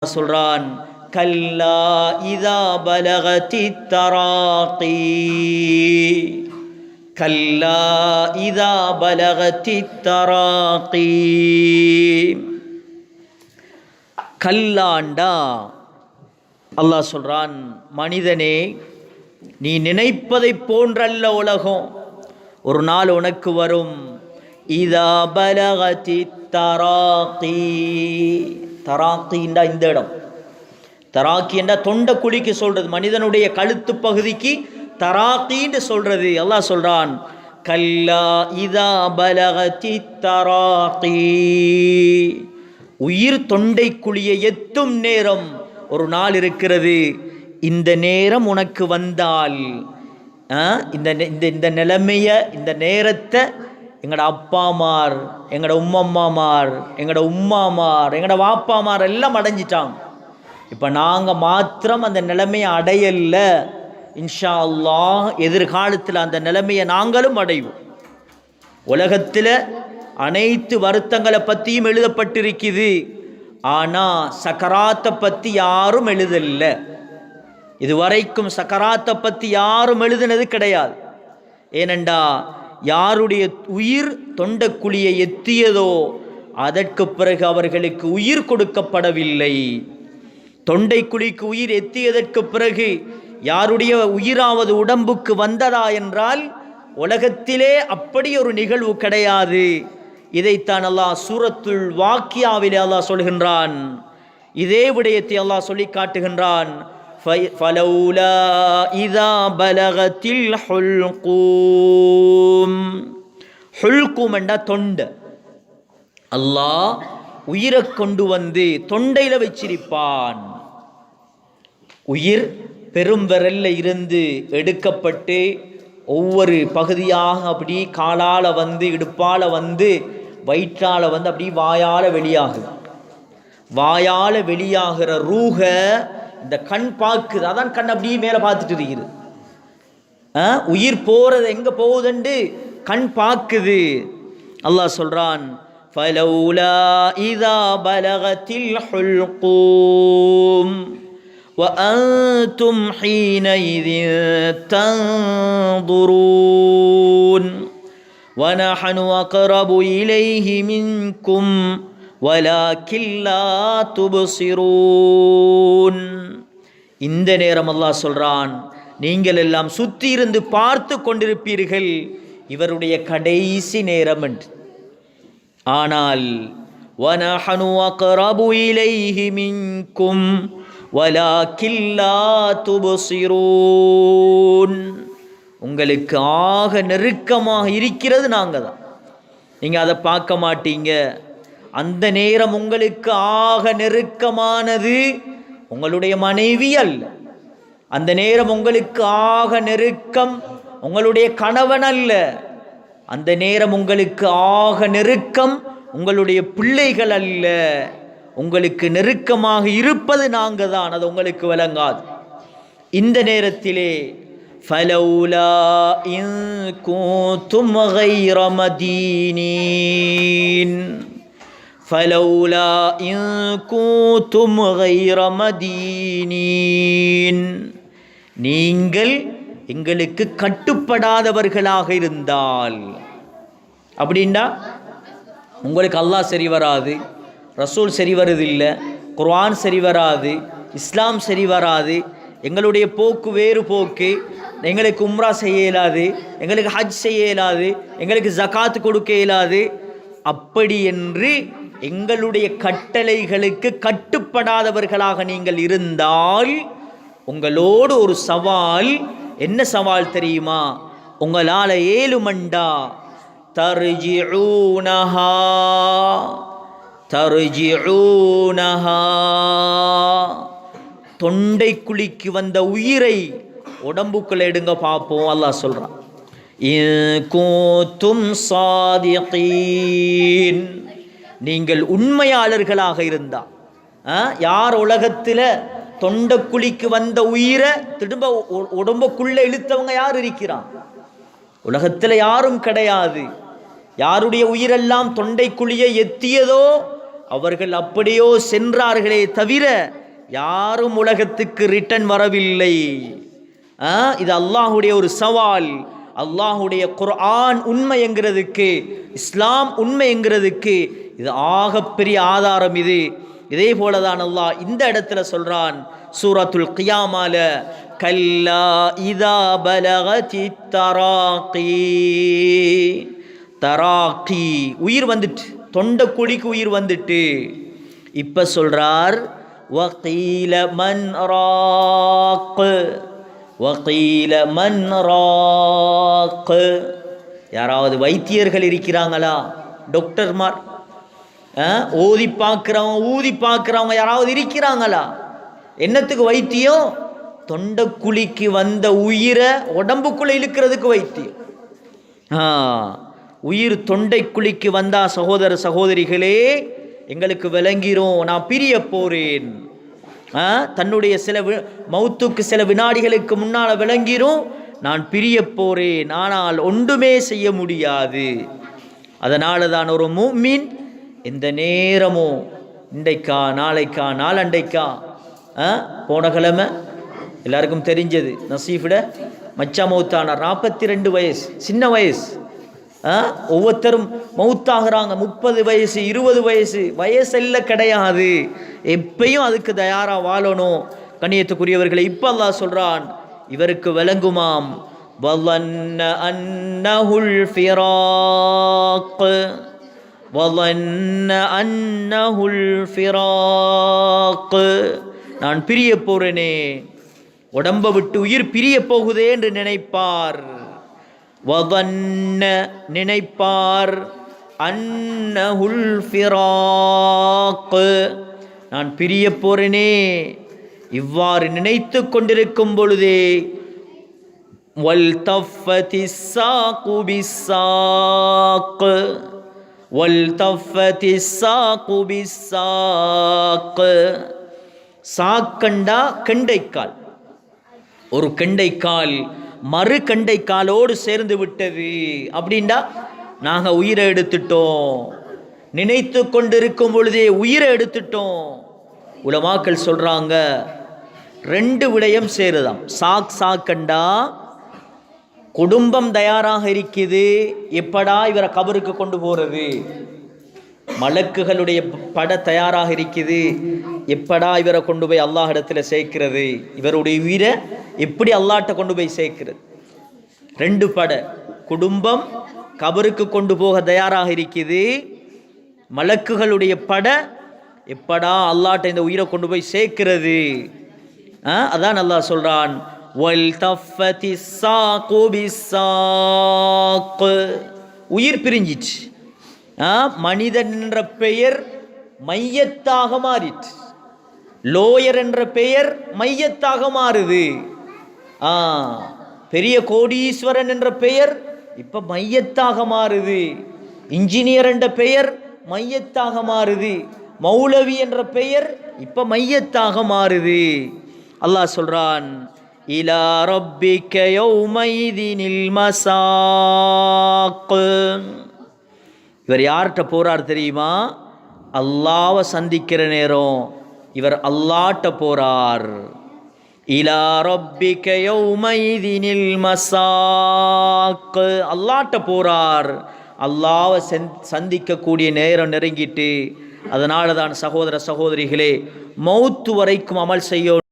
சொல்றான், கல்லா இதா பலகதி தராகி, கல்லா இதா பலகதி தராகி. கல்லாண்டா அல்லாஹ் சொல்றான், மனிதனே நீ நினைப்பதை போன்றல்ல உலகம். ஒரு நாள் உனக்கு வரும், இதா பலகதி தராகி. தராக்கின்னா இந்த இடம், தராக்கி என்றா தொண்டை குழிக்கு சொல்றது, மனிதனுடைய கழுத்து பகுதிக்கு தராக்கின்னு சொல்றது. அல்லாஹ் சொல்றான், கல்லா இதா பலகதி தராகி. உயிர் தொண்டை குழியை எத்தும் நேரம் ஒரு நாள் இருக்கிறது. இந்த நேரம் உனக்கு வந்தால், இந்த நிலைமைய, இந்த நேரத்தை எங்களோட அப்பாமார், எங்களோட உம்மம்மாமார், எங்களோட உம்மாமார், எங்களோட வாப்பாமார் எல்லாம் அடைஞ்சிட்டாங்க. இப்போ நாங்கள் மாத்திரம் அந்த நிலைமையை அடையல. இன்ஷா அல்லாஹ் எதிர்காலத்தில் அந்த நிலைமையை நாங்களும் அடைவோம். உலகத்தில் அனைத்து வருத்தங்களை பற்றியும் எழுதப்பட்டிருக்குது. ஆனால் சக்கராத்தை பற்றி யாரும் எழுதல. இதுவரைக்கும் சக்கராத்தை பற்றி யாரும் எழுதினது கிடையாது. ஏனெண்டா யாருடைய உயிர் தொண்டக்குழியை எத்தியதோ அதற்கு பிறகு அவர்களுக்கு உயிர் கொடுக்கப்படவில்லை. தொண்டைக்குழிக்கு உயிர் எத்தியதற்கு பிறகு யாருடைய உயிராவது உடம்புக்கு வந்ததா என்றால் உலகத்திலே அப்படி ஒரு நிகழ்வு கிடையாது. இதைத்தான் அல்லாஹ் சூரத்துல் வாக்கியாவிலே அல்லாஹ் சொல்கின்றான். இதே விடயத்தை அல்லாஹ் சொல்லி காட்டுகின்றான், ஃபலௌலா இதா பலகத்தில் ஹுல்கூம். ஹுல்கூம் என்றா தொண்டை. அல்லாஹ் உயிரை கொண்டு வந்து தொண்டையில வச்சிருப்பான். உயிர் பெரும்பெரல்ல இருந்து எடுக்கப்பட்டு ஒவ்வொரு பகுதியாக அப்படி காலால வந்து, இடுப்பால வந்து, வயிற்றால வந்து, அப்படி வாயால வெளியாகுது. வாயால வெளியாகிற ரூஹ இந்த கண் பார்க்குது. அதான் கண் அப்படியே மேலே பார்த்துட்டு இருக்கிறது. உயிர் போறது எங்க போகுதுண்டு கண் பார்க்குது. அல்லாஹ் சொல்றான், ஃபலௌலா இதா பலகத்தில் ஹுல்கூம் وأنتم حينئذ تنظرون ونحن أقرب إليه منكم ولكن لا تبصرون. இந்த நேரம் அல்லாஹ் சொல்றான், நீங்கள் எல்லாம் சுற்றி இருந்து பார்த்து கொண்டிருப்பீர்கள் இவருடைய கடைசி நேரம் என்று. ஆனால் وَنَحْنُ أَقْرَبُ إِلَيْهِ مِنْكُمْ وَلَكِنْ لَا تُبْصِرُونَ. உங்களுக்கு ஆக நெருக்கமாக இருக்கிறது நாங்கள் தான், நீங்கள் அதை பார்க்க மாட்டீங்க. அந்த நேரம் உங்களுக்கு ஆக நெருக்கமானது உங்களுடைய மனைவி அல்ல. அந்த நேரம் உங்களுக்கு ஆக நெருக்கம் உங்களுடைய கணவன் அல்ல. அந்த நேரம் உங்களுக்கு ஆக நெருக்கம் உங்களுடைய பிள்ளைகள் அல்ல. உங்களுக்கு நெருக்கமாக இருப்பது நாங்கள் தான். அது உங்களுக்கு விளங்காது. இந்த நேரத்திலே ஃபலௌலா இன் குன்தும் கைர மதீனீன், ஃபலௌலா இன் குன்தும் கைர மதீனீன், நீங்கள் எங்களுக்கு கட்டுப்படாதவர்களாக இருந்தால். அப்படின்னா உங்களுக்கு அல்லாஹ் சரி வராது, ரசூல் சரி வருதில்லை, குர்ஆன் சரி வராது, இஸ்லாம் சரி வராது, எங்களுடைய போக்கு வேறு போக்கு, எங்களுக்கு உம்ரா செய்ய இயலாது, எங்களுக்கு ஹஜ் செய்ய இயலாது, எங்களுக்கு ஜகாத் கொடுக்க இயலாது, அப்படி என்று எங்களுடைய கட்டளைகளுக்கு கட்டுப்படாதவர்களாக நீங்கள் இருந்தால் உங்களோடு ஒரு சவால். என்ன சவால் தெரியுமா? உங்களால் ஏழுமண்டா தர்ஜிஊனஹா, தர்ஜிஊனஹா, தொண்டை குழிக்கு வந்த உயிரை உடம்புக்குள்ள எடுங்க பார்ப்போம். அல்லாஹ் சொல்றான், இன் குன்தும் சாதிகீன், நீங்கள் உண்மையாளர்களாக இருந்தா. யார் உலகத்தில் தொண்டைக்குழிக்கு வந்த உயிரை திரும்ப உடம்புக்குள்ள இழுத்தவங்க யார் இருக்கிறான்? உலகத்தில் யாரும் கிடையாது. யாருடைய உயிரெல்லாம் தொண்டைக்குழியை எத்தியதோ அவர்கள் அப்படியோ சென்றார்களே தவிர யாரும் உலகத்துக்கு ரிட்டர்ன் வரவில்லை. இது அல்லாஹுடைய ஒரு சவால். அல்லாஹுடைய குர்ஆன் உண்மை என்கிறதுக்கு, இஸ்லாம் உண்மை என்கிறதுக்கு இது ஆகப்பெரிய ஆதாரம். இதே போலதான் அல்லாஹ் இந்த இடத்துல சொல்றான் சூரத்துல் கியாமால, கல்லா இதா பலகதி தராக்கி, உயிர் வந்துட்டு, தொண்டை குழிக்கு உயிர் வந்துட்டு. இப்ப சொல்றார் வகீல மன் ராக், வகீல மன் ராக். யாராவது வைத்தியர்கள் இருக்கிறாங்களா? டாக்டர்மார், ஊதி பார்க்குறவங்க யாராவது இருக்கிறாங்களா? என்னத்துக்கு வைத்தியம்? தொண்டைக்குழிக்கு வந்த உயிரை உடம்புக்குள்ள இழுக்கிறதுக்கு வைத்தியம். உயிர் தொண்டைக்குழிக்கு வந்தா சகோதர சகோதரிகளே எங்களுக்கு விளங்கிரும், நான் பிரிய போறேன். தன்னுடைய மௌத்துக்கு சில வினாடிகளுக்கு முன்னால விளங்கிரும், நான் பிரிய போறேன், ஆனால் ஒன்றுமே செய்ய முடியாது. அதனால தான் ஒரு முஃமின் இந்த நேரமும், இன்றைக்கா நாளைக்கா நாளண்டைக்கா, போன கிழமை எல்லாருக்கும் தெரிஞ்சது நசீஃபிட மச்சா மௌத்தானார். 42 வயசு, சின்ன வயசு. ஒவ்வொருத்தரும் மௌத்தாகிறாங்க 30 வயசு 20 வயசு, வயசெல்லாம் கிடையாது. எப்பயும் அதுக்கு தயாராக வாழணும். கண்ணியத்துக்குரியவர்களை இப்ப அல்லாஹ் சொல்றான், இவருக்கு விளங்குமாம் வலன்ன அன்னஹுல் ஃபிராக், வலன்ன அன்னஹுல் ஃபிராக், நான் பிரிய போறேனே, உடம்பை விட்டு உயிர் பிரிய போகுதே என்று நினைப்பார். வதன்ன நினைப்பார், அன்னஹுல் ஃபிராக், நான் பிரிய போறேனே, இவ்வாறு நினைத்து கொண்டிருக்கும் பொழுதே வல் தஃபதிஸ் ஸாகு பிஸ்ஸாக், வல் தஃபதிஸ் ஸாகு பிஸ்ஸாக். சாக்கண்டா கெண்டைக்கால், ஒரு கெண்டைக்கால் மறு கெண்டைக்காலோடு சேர்ந்து விட்டது. அப்படின்டா நாங்கள் உயிரை எடுத்துட்டோம், நினைத்து கொண்டிருக்கும் பொழுதே உயிரை எடுத்துட்டோம். உலமாக்கள் சொல்றாங்க 2 விடயம் சேருதாம். சாக்கண்டா குடும்பம் தயாராக இருக்குது, எப்படா இவரை கபருக்கு கொண்டு போறது. மலக்குகளுடைய பட தயாராக இருக்குது, எப்படா இவரை கொண்டு போய் அல்லாஹ் இடத்துல சேர்க்கிறது, இவருடைய உயிரை எப்படி அல்லாஹ்ட்ட கொண்டு போய் சேர்க்கிறது. 2 பட, குடும்பம் கபருக்கு கொண்டு போக தயாராக இருக்குது, மலக்குகளுடைய பட எப்படா அல்லாஹ்ட்ட இந்த உயிரை கொண்டு போய் சேர்க்கிறது. அதான் அல்லாஹ் சொல்றான் வல் தஃபதிஸ் ஸாகு பிஸ்ஸாக், உயிர் பிரிஞ்சிச்சு. மனிதன் என்ற பெயர் மையத்தாக மாறிற்று, லோயர் என்ற பெயர் மையத்தாக மாறுது. பெரிய கோடீஸ்வரன் என்ற பெயர் இப்ப மையத்தாக மாறுது. இன்ஜினியர் என்ற பெயர் மையத்தாக மாறுது. மௌலவி என்ற பெயர் இப்ப மையத்தாக மாறுது. அல்லாஹ் சொல்றான் இலா ரப்பிக யௌமைதினில் மசாக். இவர் யார்கிட்ட போறார் தெரியுமா? அல்லாஹ்வை சந்திக்கிற நேரம் இவர் அல்லாஹ்ட்ட போறார். இலா ரப்பிக யௌமைதினில் மசாக், அல்லாஹ்ட்ட போறார். அல்லாஹ்வை சந்திக்கக்கூடிய நேரம் நெருங்கிட்டு. அதனால தான் சகோதர சகோதரிகளே, மௌத்து வரைக்கும் அமல் செய்ய